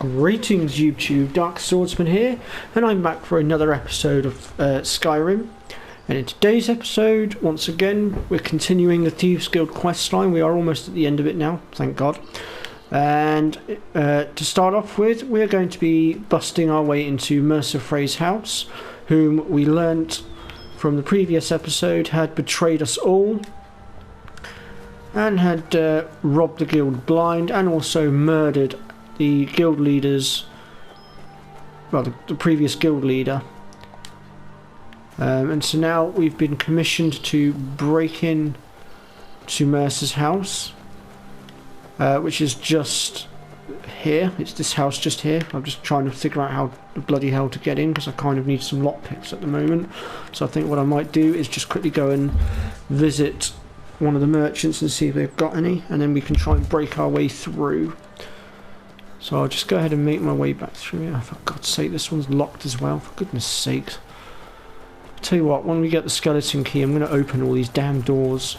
Greetings YouTube, Dark Swordsman here, and I'm back for another episode of Skyrim. And in today's episode, once again, we're continuing the Thieves Guild questline. We are almost at the end of it now, thank God. And to start off with, we're going to be busting our way into Mercer Frey's house, whom we learnt from the previous episode had betrayed us all and had robbed the guild blind and also murdered the guild leaders, well, the previous guild leader. And so now we've been commissioned to break in to Mercer's house, which is just here. It's this house just here. I'm just trying to figure out how the bloody hell to get in because I kind of need some lockpicks at the moment. So I think what I might do is just quickly go and visit one of the merchants and see if they've got any, and then we can try and break our way through. So I'll just go ahead and make my way back through here. For God's sake, this one's locked as well. For goodness sakes. Tell you what, when we get the skeleton key, I'm going to open all these damn doors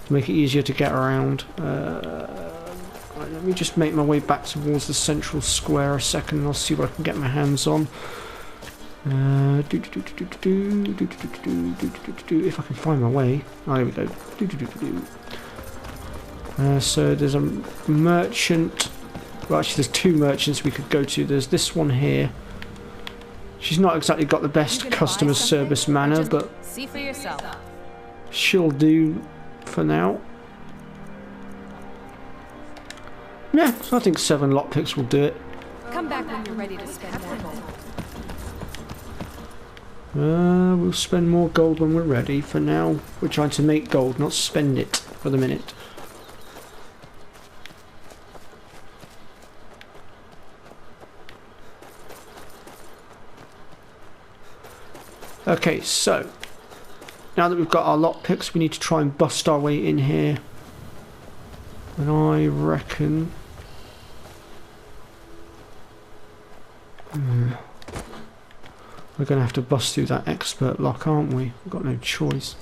to make it easier to get around. Right, let me just make my way back towards the central square a second and I'll see what I can get my hands on. If I can find my way. Oh, there we go. So there's a merchant. Well, actually, there's two merchants we could go to. There's this one here. She's not exactly got the best customer service manner, but see for yourself. She'll do for now. Yeah, so I think 7 lockpicks will do it. Come back when you're ready to spend more gold. We'll spend more gold when we're ready. For now, we're trying to make gold, not spend it for the minute. Okay, so now that we've got our lockpicks, we need to try and bust our way in here. And I reckon we're going to have to bust through that expert lock, aren't we? We've got no choice.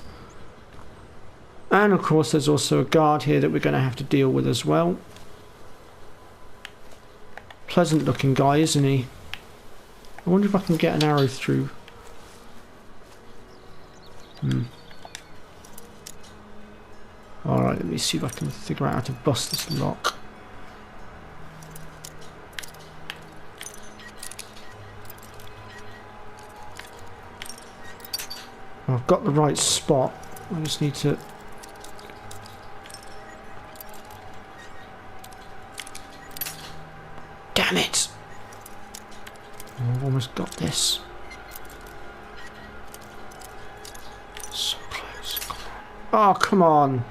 And of course there's also a guard here that we're going to have to deal with as well. Pleasant looking guy, isn't he? I wonder if I can get an arrow through. Alright, let me see if I can figure out how to bust this lock. I've got the right spot. I just need to... Damn it! I've almost got this. So close. Oh, come on!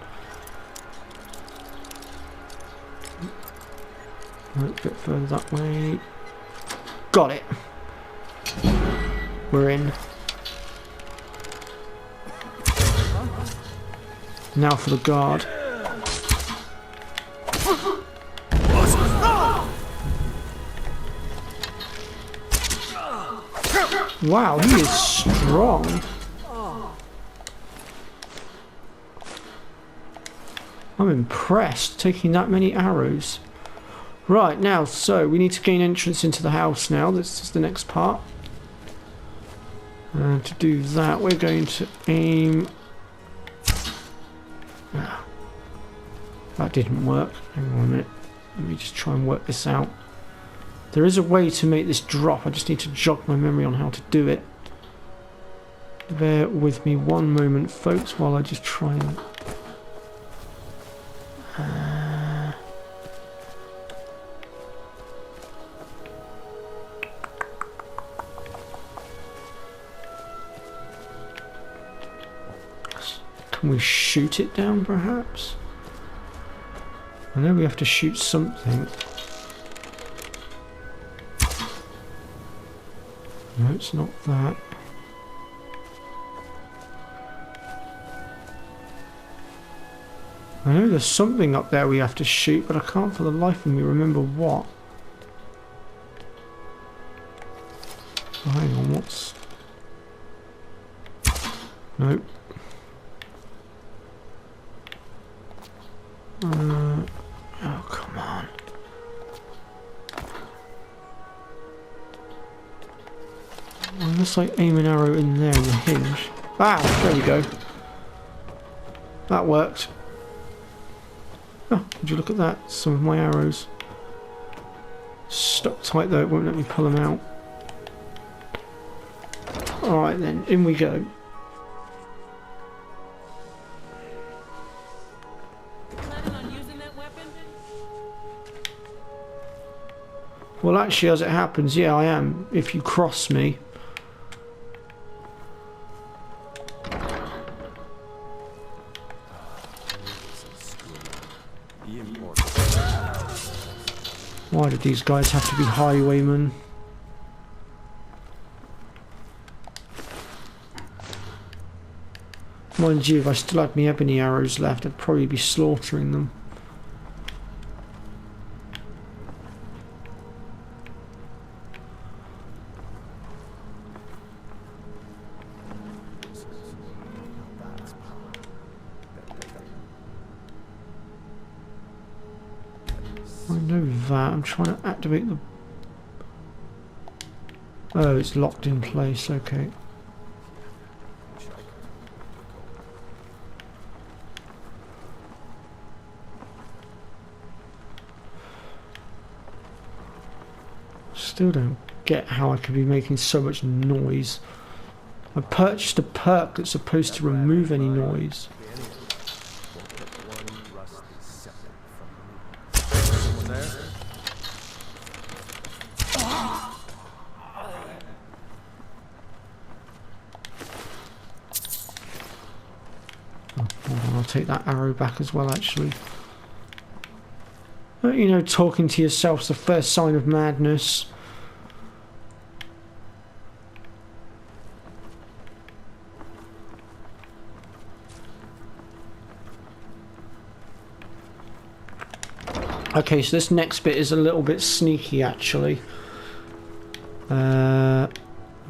A bit further that way. Got it! We're in. Now for the guard. Wow, he is strong. I'm impressed, taking that many arrows. Right, now, so we need to gain entrance into the house now. This is the next part. And to do that, we're going to aim... That didn't work. Hang on a minute. Let me just try and work this out. There is a way to make this drop. I just need to jog my memory on how to do it. Bear with me one moment, folks, while I just try and... Can we shoot it down, perhaps? I know we have to shoot something. No, it's not that. I know there's something up there we have to shoot, but I can't for the life of me remember what. Oh, hang on, what's... Nope. Oh, come on. Unless I aim an arrow in there in the hinge. Ah, there we go. That worked. Oh, would you look at that? Some of my arrows. Stuck tight though, it won't let me pull them out. Alright then, in we go. Planning on using that weapon? Well, actually, as it happens, yeah, I am. If you cross me. Why did these guys have to be highwaymen? Mind you, if I still had my ebony arrows left, I'd probably be slaughtering them. I know that. I'm trying to activate the... Oh, it's locked in place. Okay. Still don't get how I could be making so much noise. I purchased a perk that's supposed to remove any noise. I'll take that arrow back as well, actually. You know, talking to yourself's the first sign of madness. Okay, so this next bit is a little bit sneaky, actually. I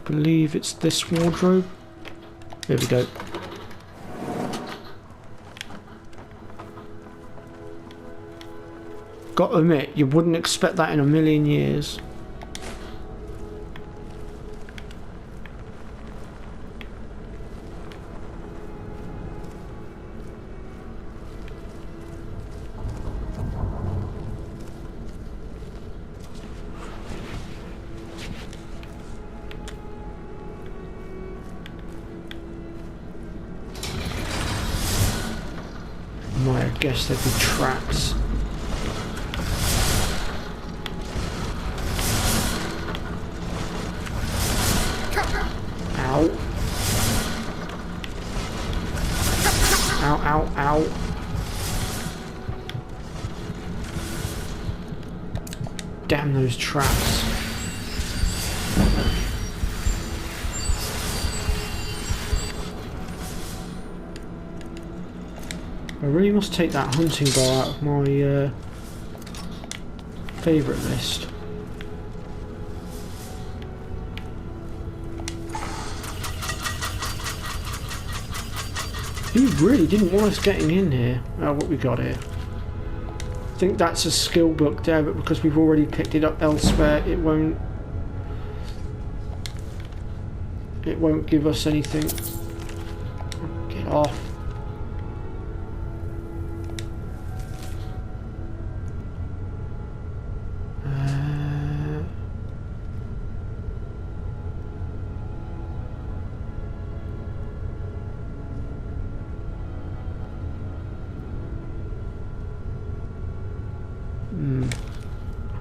believe it's this wardrobe. There we go. Got to admit, you wouldn't expect that in a million years. I guess there'd be traps. Ow. Ow, ow, ow. Damn those traps. I really must take that hunting bow out of my favourite list. He really didn't want us getting in here. Oh, what we got here. I think that's a skill book there, but because we've already picked it up elsewhere, it won't give us anything. Get off.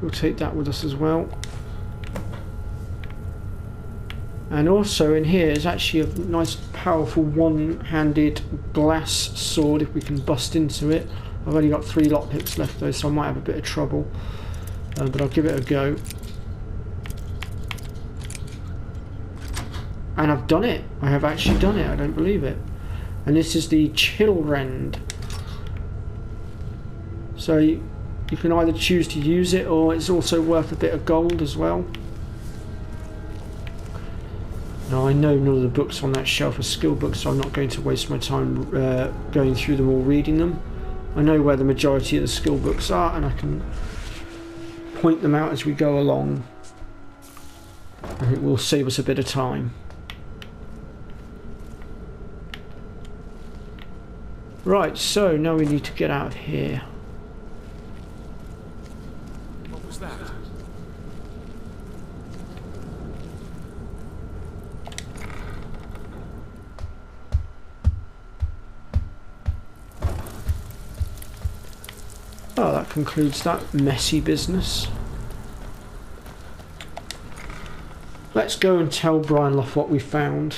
We'll take that with us as well. And also in here is actually a nice powerful one-handed glass sword if we can bust into it. I've only got 3 lockpicks left though, so I might have a bit of trouble. But I'll give it a go. And I've done it. I have actually done it. I don't believe it. And this is the chill rend. So you can either choose to use it, or it's also worth a bit of gold as well. Now I know none of the books on that shelf are skill books, so I'm not going to waste my time going through them or reading them. I know where the majority of the skill books are, and I can point them out as we go along. And it will save us a bit of time. Right, so now we need to get out of here. What was that? Oh, that concludes that messy business. Let's go and tell Brian Loff what we found.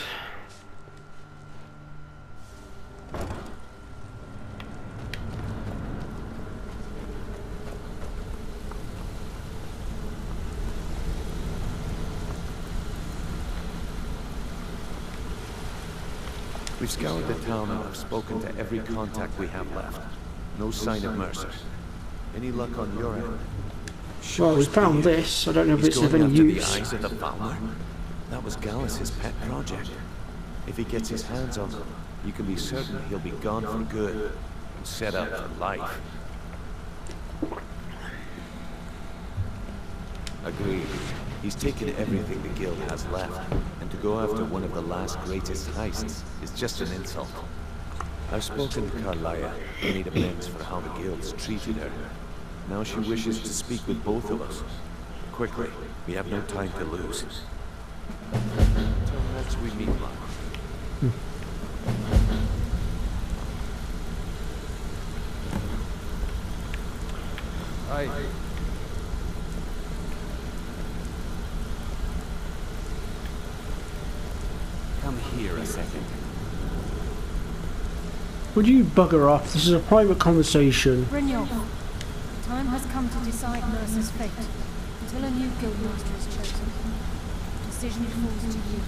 We've scoured the town and I've spoken to every contact we have left. No sign of Mercer. Any luck on your end? Well, we found this. I don't know if it's of any use. The eyes of the Fowler? That was Gallus's pet project. If he gets his hands on them, you can be certain he'll be gone for good and set up for life. Agreed. He's taken everything the guild has left, and to go after one of the last greatest heists is just an insult. I've spoken to Carlia and made amends for how the guild's treated her. Now she wishes to speak with both of us. Quickly, we have no time to lose. Until next we meet, Locke. Hi. Come here a second. Would you bugger off? This is a private conversation. Brynjolf, the time has come to decide Mercer's fate. Until a new guildmaster is chosen, the decision falls to you.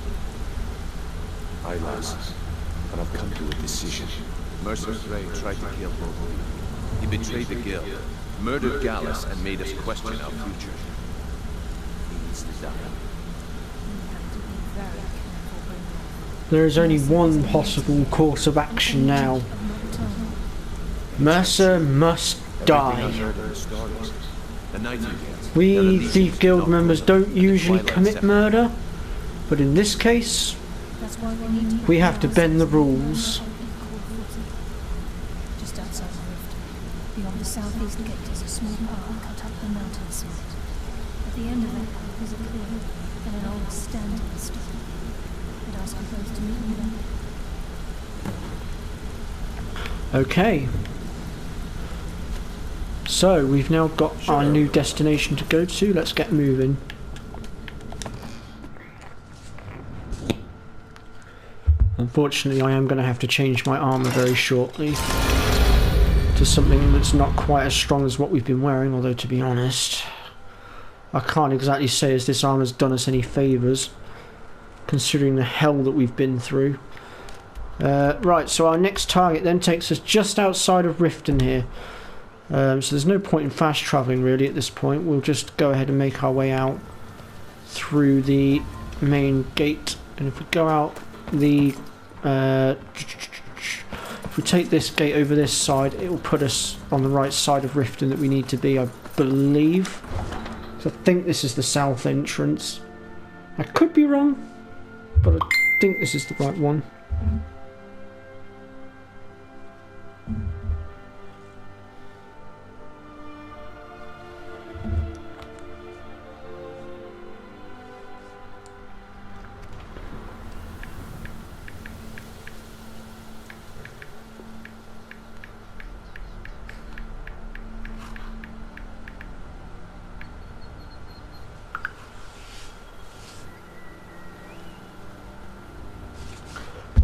Aye, lass. But I've come to a decision. Mercer Frey tried to kill both of you. He betrayed the guild, murdered Gallus, and made us question our future. He needs to die. You have to be very careful, Brynjolf. There is only one possible course of action now. Mercer must die. We Thief Guild members don't usually commit murder, but in this case, we have to bend the rules. Just outside the rift, beyond the southeast gate is a small path cut up the mountainside. At the end of that path is a clearing and an old standing stone. I'd ask you both to meet me there. Okay. So, we've now got our new destination to go to. Let's get moving. Unfortunately, I am going to have to change my armour very shortly to something that's not quite as strong as what we've been wearing, although to be honest, I can't exactly say as this armour's done us any favours, considering the hell that we've been through. Right, so our next target then takes us just outside of Riften here. So there's no point in fast travelling really at this point. We'll just go ahead and make our way out through the main gate. And if we go out the... if we take this gate over this side, it will put us on the right side of Riften that we need to be, I believe. So I think this is the south entrance. I could be wrong, but I think this is the right one.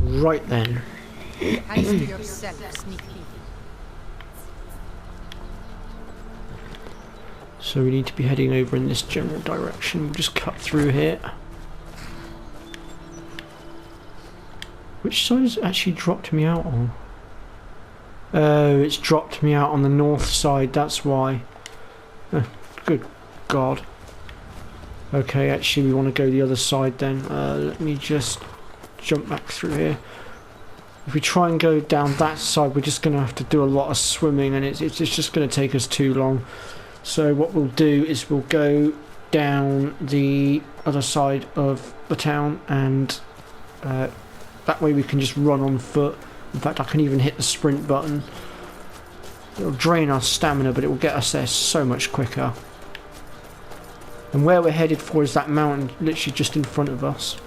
Right then. Heist yourself, sneak thief. So we need to be heading over in this general direction. We'll just cut through here. Which side has it actually dropped me out on? Oh, it's dropped me out on the north side, that's why. Oh, good God. Okay, actually we want to go the other side then. Let me just jump back through here. If we try and go down that side, we're just going to have to do a lot of swimming, and it's just going to take us too long. So what we'll do is we'll go down the other side of the town, and that way we can just run on foot In fact, I can even hit the sprint button. It'll drain our stamina, but it will get us there so much quicker. And where we're headed for is that mountain literally just in front of us.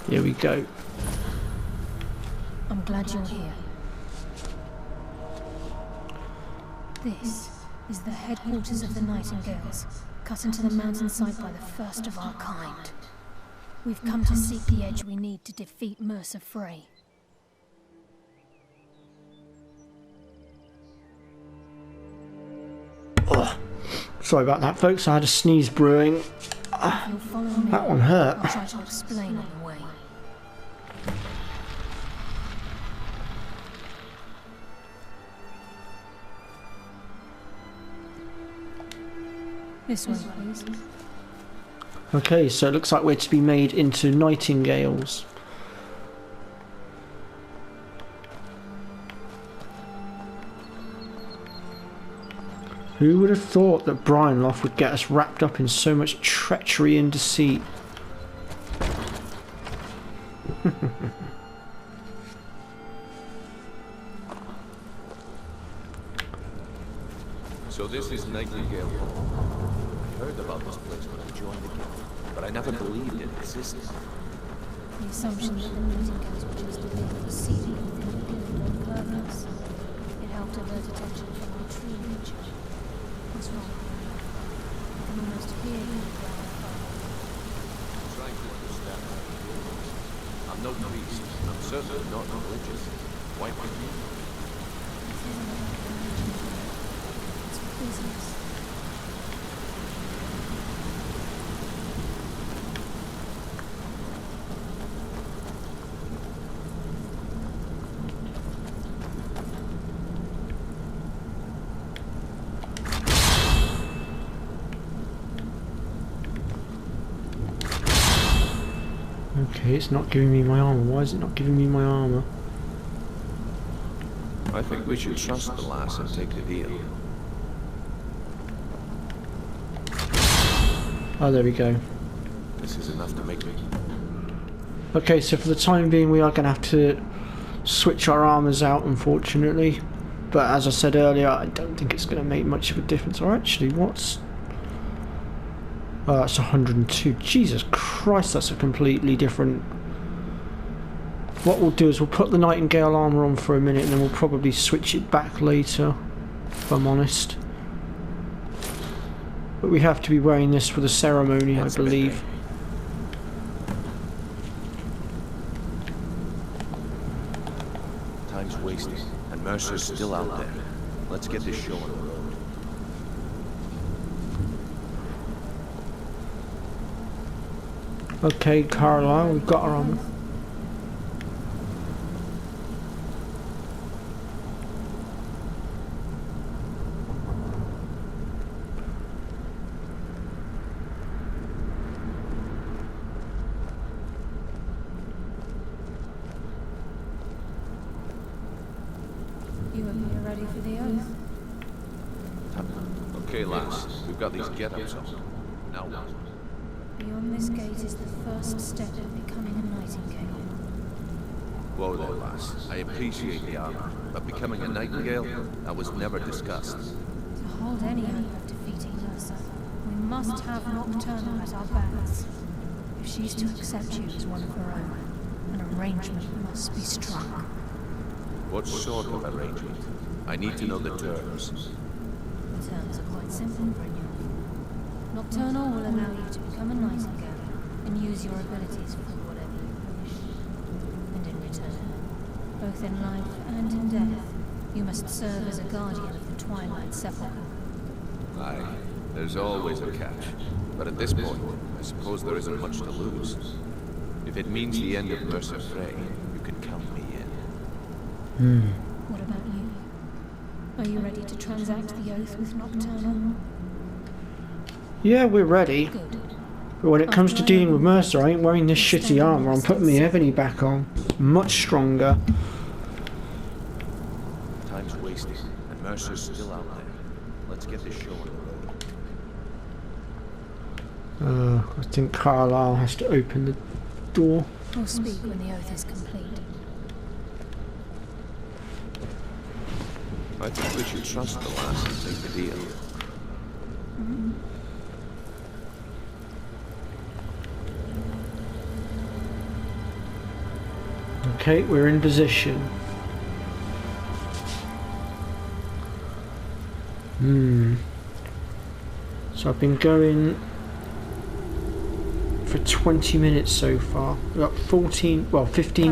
Here we go. I'm glad you're here. This is the headquarters of the Nightingales, cut into the mountainside by the first of our kind. We've come to seek the edge we need to defeat Mercer Frey. Oh, sorry about that, folks. I had a sneeze brewing. If you'll follow me, That one hurt. I'll try to explain on the way. This way, please. Okay, so it looks like we're to be made into Nightingales. Who would have thought that Brianloff would get us wrapped up in so much treachery and deceit? So this is Nightingale Hall. I heard about this place when I joined the guild, but I never believed it existed. The assumption that the Nightingales were just a bit of a seedy within the guild on purpose. It helped divert attention from our true nature. What's wrong? I can almost hear you growling. I'm trying to understand how it works. I'm no priest. I'm certainly not religious. Why would you? This isn't about religion. It's business. Okay, it's not giving me my armor. Why is it not giving me my armor? I think we should trust the lass and take the deal. Oh, there we go. This is enough to make me. Okay, so for the time being we are going to have to switch our armors out, unfortunately. But as I said earlier, I don't think it's going to make much of a difference. Or actually, what's... Oh, that's 102. Jesus Christ, that's a completely different... What we'll do is we'll put the Nightingale armor on for a minute and then we'll probably switch it back later, if I'm honest. But we have to be wearing this for the ceremony, I believe. Time's wasting, and Mercer's still out there. Let's get this show on the road. Okay, Carlisle, we've got our armor. You and me are ready for the oath. Okay, lass, we've got these get-ups on. Now what? Beyond this gate is the first step in becoming a Nightingale. Whoa there, lass. I appreciate the armor, but becoming a Nightingale? That was never discussed. To hold any hope of defeating Mercer, we must have Nocturnal at our backs. If she's to accept you as one of her own, an arrangement must be struck. What sort of arrangement? I need to know the terms. The terms are quite simple, Brynjolf. Nocturnal will allow you to become a Nightingale and use your abilities for whatever you wish. And in return, both in life and in death, you must serve as a guardian of the Twilight Sepulchre. Aye, there's always a catch. But at this point, I suppose there isn't much to lose. If it means the end of Mercer Frey, you can count me in. What about you? Are you ready to transact the oath with Nocturna? Yeah, we're ready. Good. But when it comes to dealing with Mercer, I ain't wearing this shitty armor. I'm putting my ebony back on. Much stronger. Time's wasting, and Mercer's still out there. Let's get this show on the road. I think Carlisle has to open the door. We'll speak when the oath is complete. I think we should trust the lass and take the deal. Okay, we're in position. So I've been going for 20 minutes so far. We've got 15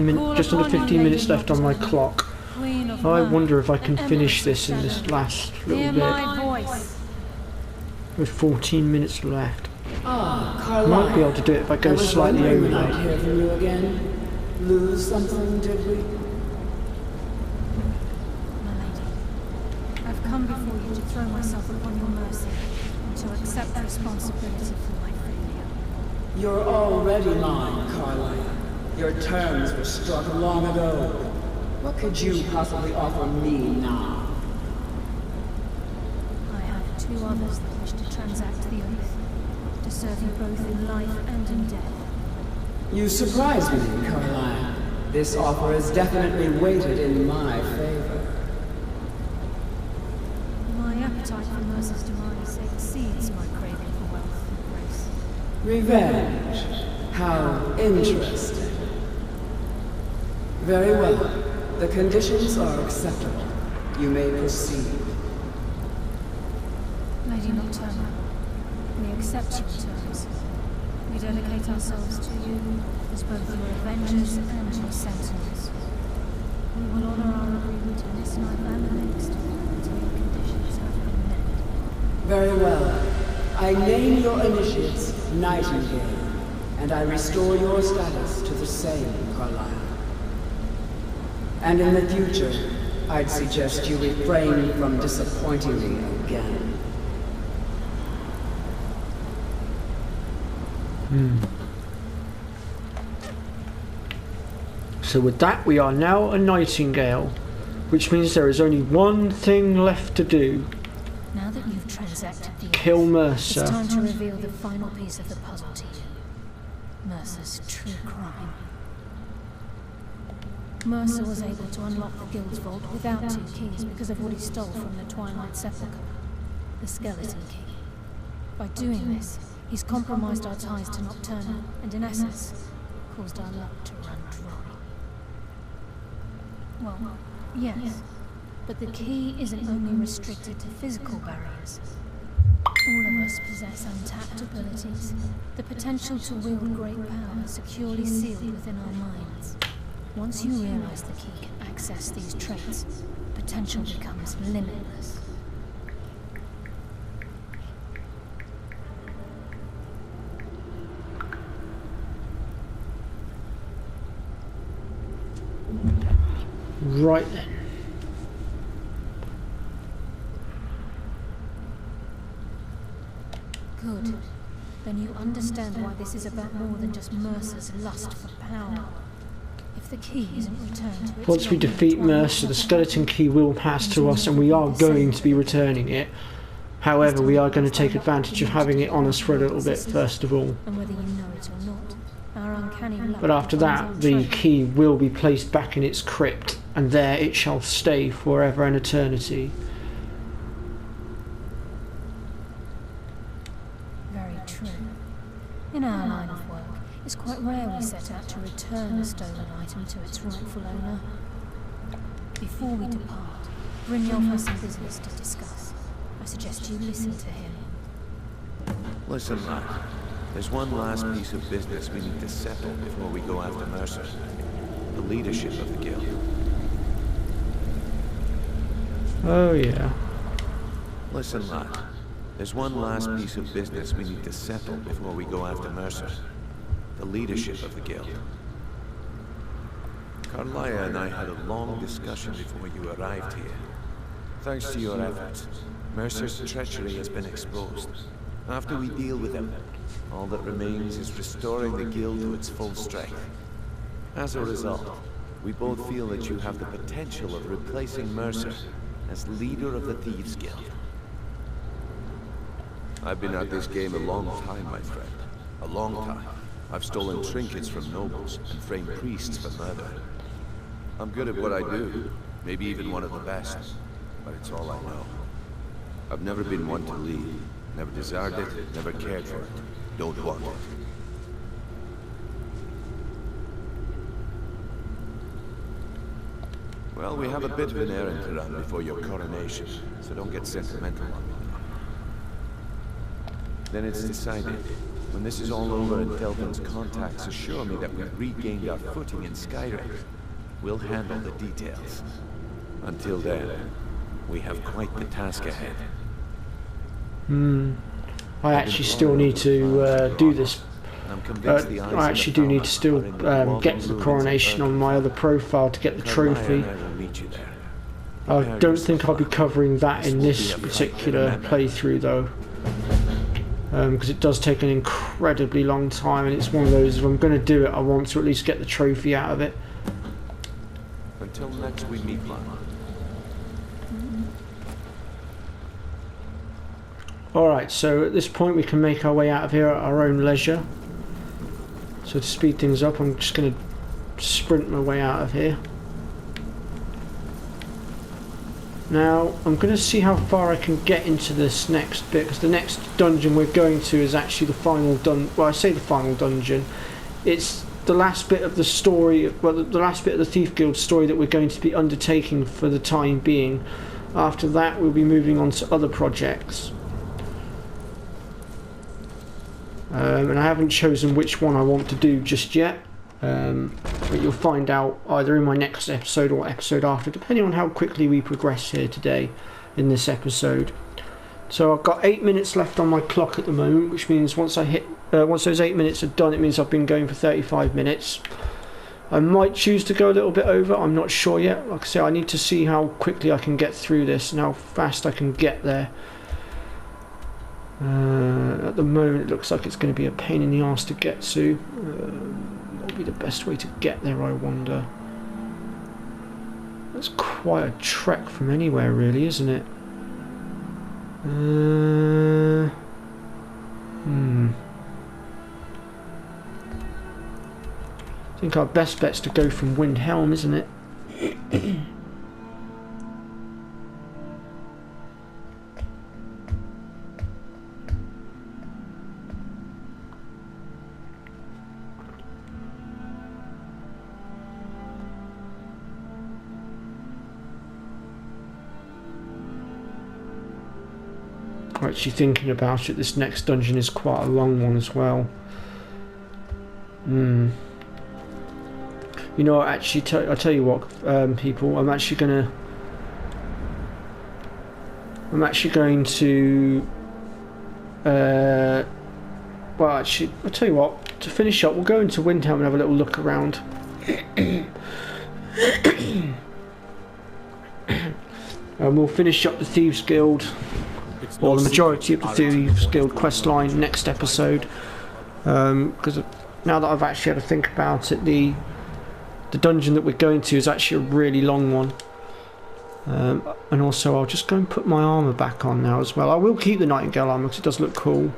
minutes, just under 15 minutes left on my clock. I wonder if I can finish this in this last little bit. With 14 minutes left. I might be able to do it if I go slightly over. We might hear from you again. Lose something, did we? My lady, I've come before you to throw myself upon your mercy and to accept responsibility for my failure. You're already mine, Carlisle. Your terms were struck long ago. What could you possibly offer me now? I have two others that wish to transact the oath, to serve you both in life and in death. You surprise me, Carlisle. This offer is definitely weighted in my favor. My appetite for Mercer's demise exceeds my craving for wealth and grace. Revenge. How interesting. Very well. The conditions are acceptable. You may proceed. Lady Nocturna, we accept your terms. We dedicate ourselves to you as both your avengers and your sentinels. We will honor our agreement in this night and the next until your conditions have been met. Very well. I name your initiates Nightingale, and I restore your status to the same, Carlisle. And in the future, I'd suggest you refrain from disappointing me again. So with that, we are now a Nightingale, which means there is only one thing left to do. Now that you've transacted the Kill oath, Mercer. it's time to reveal the final piece of the puzzle to you. Mercer's true crime. Mercer was able to unlock the Guild's vault without two keys because of what he stole from the Twilight Sepulchre, the skeleton key. By doing this, he's compromised our ties to Nocturna, and in essence, caused our luck to run dry. Well, yes, but the key isn't only restricted to physical barriers. All of us possess untapped abilities, the potential to wield great power securely sealed within our minds. Once you realize the key can access these traits, potential becomes limitless. Right then. Good. Then you understand why this is about more than just Mercer's lust for power. If the key isn't returned to its Once we lawful defeat Twilight Mercer, the Sepulchre, skeleton key will pass to us, and we are going to be returning it. However, we are going to take advantage of having it on us for a little bit first of all. and whether you know it or not, our uncanny luck But after becomes that, our the treasure. key will be placed back in its crypt, and there it shall stay forever and eternity. Very true. In our line of work, it's quite rare we set out to return a stolen item to its rightful owner. Before we depart, Brynjolf has some business to discuss. I suggest you listen to him. Listen, lad. There's one last piece of business we need to settle before we go after Mercer. The leadership of the guild. Oh yeah. Listen, lad. There's one last piece of business we need to settle before we go after Mercer. the leadership of the guild. Carlia and I had a long discussion before you arrived here. Thanks to your efforts, Mercer's treachery has been exposed. After we deal with him, all that remains is restoring the guild to its full strength. As a result, we both feel that you have the potential of replacing Mercer as leader of the Thieves Guild. I've been at this game a long time, my friend. A long time. I've stolen trinkets from nobles and framed priests for murder. I'm good at what I do, maybe even one of the best, but it's all I know. I've never been one to lead, never desired it, never cared for it, don't want it. Well, we have a bit of an errand to run before your coronation, so don't get sentimental on me. Then it's decided. When this is all over and Delvin's contacts assure me that we've regained our footing in Skyrim, we'll handle the details. Until then, we have quite the task ahead. I actually still need to do this. I actually do need to still get to the coronation on my other profile to get the trophy. I don't think I'll be covering that in this particular playthrough though. Because it does take an incredibly long time, and it's one of those, if I'm going to do it, I want to at least get the trophy out of it. Until next we meet, Lana. Alright, so at this point we can make our way out of here at our own leisure. So to speed things up, I'm just going to sprint my way out of here. Now, I'm going to see how far I can get into this next bit, because the next dungeon we're going to is actually the final well, I say the final dungeon. It's the last bit of the story, well, the last bit of the Thief Guild story that we're going to be undertaking for the time being. After that, we'll be moving on to other projects. And I haven't chosen which one I want to do just yet. But you'll find out either in my next episode or episode after, depending on how quickly we progress here today in this episode. So I've got 8 minutes left on my clock at the moment, which means once those 8 minutes are done, it means I've been going for 35 minutes. I might choose to go a little bit over, I'm not sure yet. Like I say, I need to see how quickly I can get through this and how fast I can get there. At the moment it looks like it's going to be a pain in the arse to get to. What would be the best way to get there, I wonder? That's quite a trek from anywhere really, isn't it? I think our best bet's to go from Windhelm, isn't it? Actually thinking about it, this next dungeon is quite a long one as well. You know, actually, I'll tell you what, people, I'm actually going to well, actually, I'll tell you what, to finish up, we'll go into Windhelm and have a little look around. And we'll finish up the Thieves Guild, or the majority of the Thieves Guild questline next episode, because now that I've actually had to think about it, the dungeon that we're going to is actually a really long one. And also I'll just go and put my armour back on now as well. I will keep the Nightingale armour because it does look cool.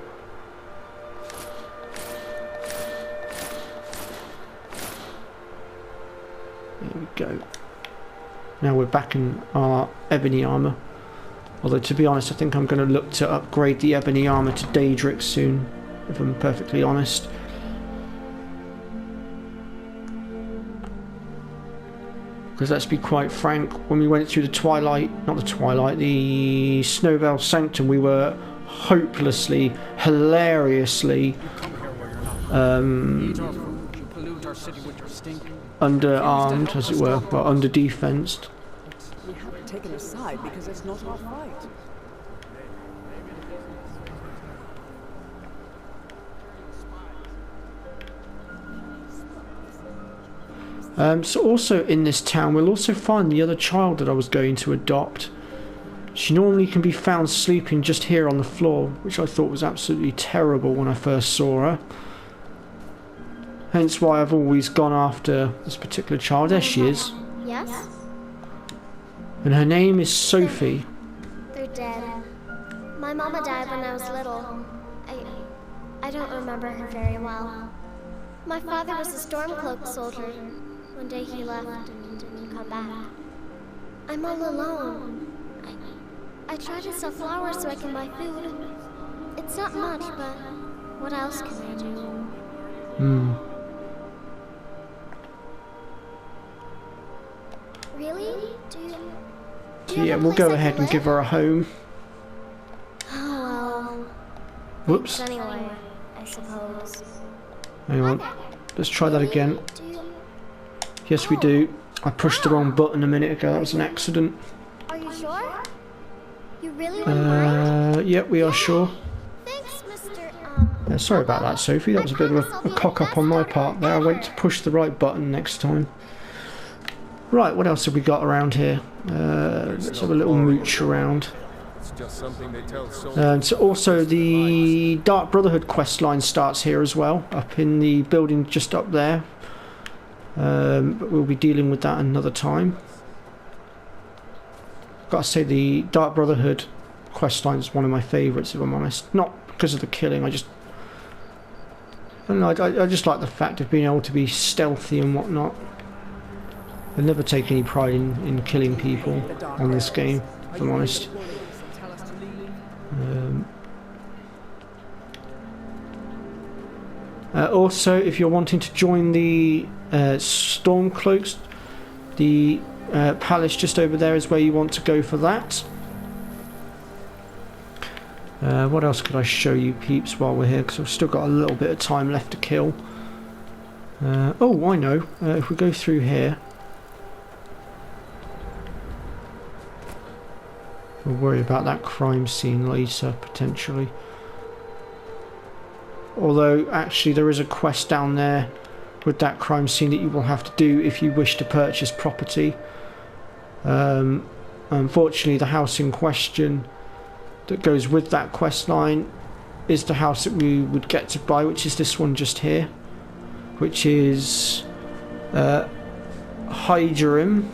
There we go. Now we're back in our ebony armour. Although, to be honest, I think I'm going to look to upgrade the ebony armour to Daedric soon, if I'm perfectly honest. Because let's be quite frank, when we went through the Snowvale Sanctum, we were hopelessly, hilariously underarmed, as it were, well, under-defensed. We haven't taken a side because it's not our fight. So also in this town, we'll also find the other child that I was going to adopt. She normally can be found sleeping just here on the floor, which I thought was absolutely terrible when I first saw her. Hence why I've always gone after this particular child. There she is. Yes? And her name is Sophie. They're dead. My mama died when I was little. I don't remember her very well. My father was a Stormcloak soldier. One day he left and didn't come back. I'm all alone. I try to sell flowers so I can buy food. It's not much, but what else can I do? Really? Do you So yeah, have a we'll place go I ahead can and give live? her a home. Oh well. Whoops. Anyway, I suppose. Hang on. Let's try that again. Do you, Yes, we do. I pushed the wrong button a minute ago. That was an accident. are you sure? You really wouldn't mind? Yep, we are sure. Thanks, Mr. Sorry about that, Sophie. That was a bit of a cock-up on my part there. I went to push the right button next time. Right, what else have we got around here? Let's have a little mooch around. It's just something they tell soldiers. And so also the Dark Brotherhood quest line starts here as well, up in the building just up there. But we'll be dealing with that another time. Gotta say the Dark Brotherhood quest line is one of my favourites, if I'm honest. Not because of the killing, I don't know, I just like the fact of being able to be stealthy and whatnot. I never take any pride in killing people on this game, if I'm honest. Also, if you're wanting to join the Stormcloaks, the palace just over there is where you want to go for that. What else could I show you, peeps, while we're here? Because I've still got a little bit of time left to kill. Oh, I know. If we go through here, we'll worry about that crime scene later, potentially. Although, actually, there is a quest down there with that crime scene that you will have to do if you wish to purchase property. Unfortunately, the house in question that goes with that quest line is the house that we would get to buy, which is this one just here, which is Hyderim.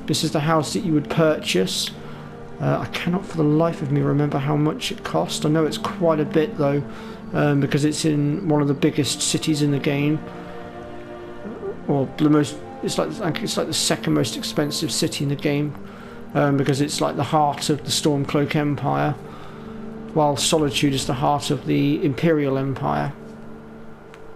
This is the house that you would purchase. I cannot for the life of me remember how much it cost. I know it's quite a bit though, because it's in one of the biggest cities in the game, or the most. It's like the second most expensive city in the game, because it's like the heart of the Stormcloak Empire, while Solitude is the heart of the Imperial Empire.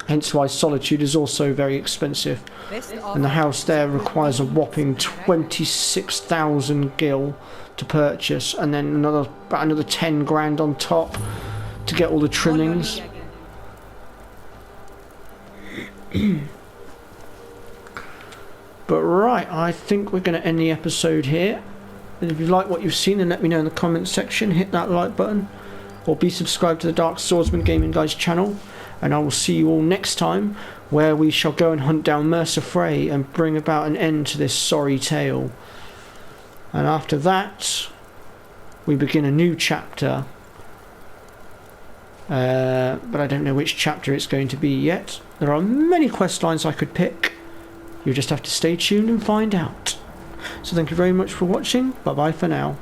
Hence why Solitude is also very expensive, and the house there requires a whopping 26,000 gil to purchase, and then about another 10 grand on top to get all the trimmings. But right, I think we're going to end the episode here. And if you like what you've seen, then let me know in the comments section. Hit that like button, or be subscribed to the Dark Swordsman Gaming Guys channel. And I will see you all next time, where we shall go and hunt down Mercer Frey and bring about an end to this sorry tale. And after that, we begin a new chapter. But I don't know which chapter it's going to be yet. There are many quest lines I could pick. You just have to stay tuned and find out. So thank you very much for watching. Bye bye for now.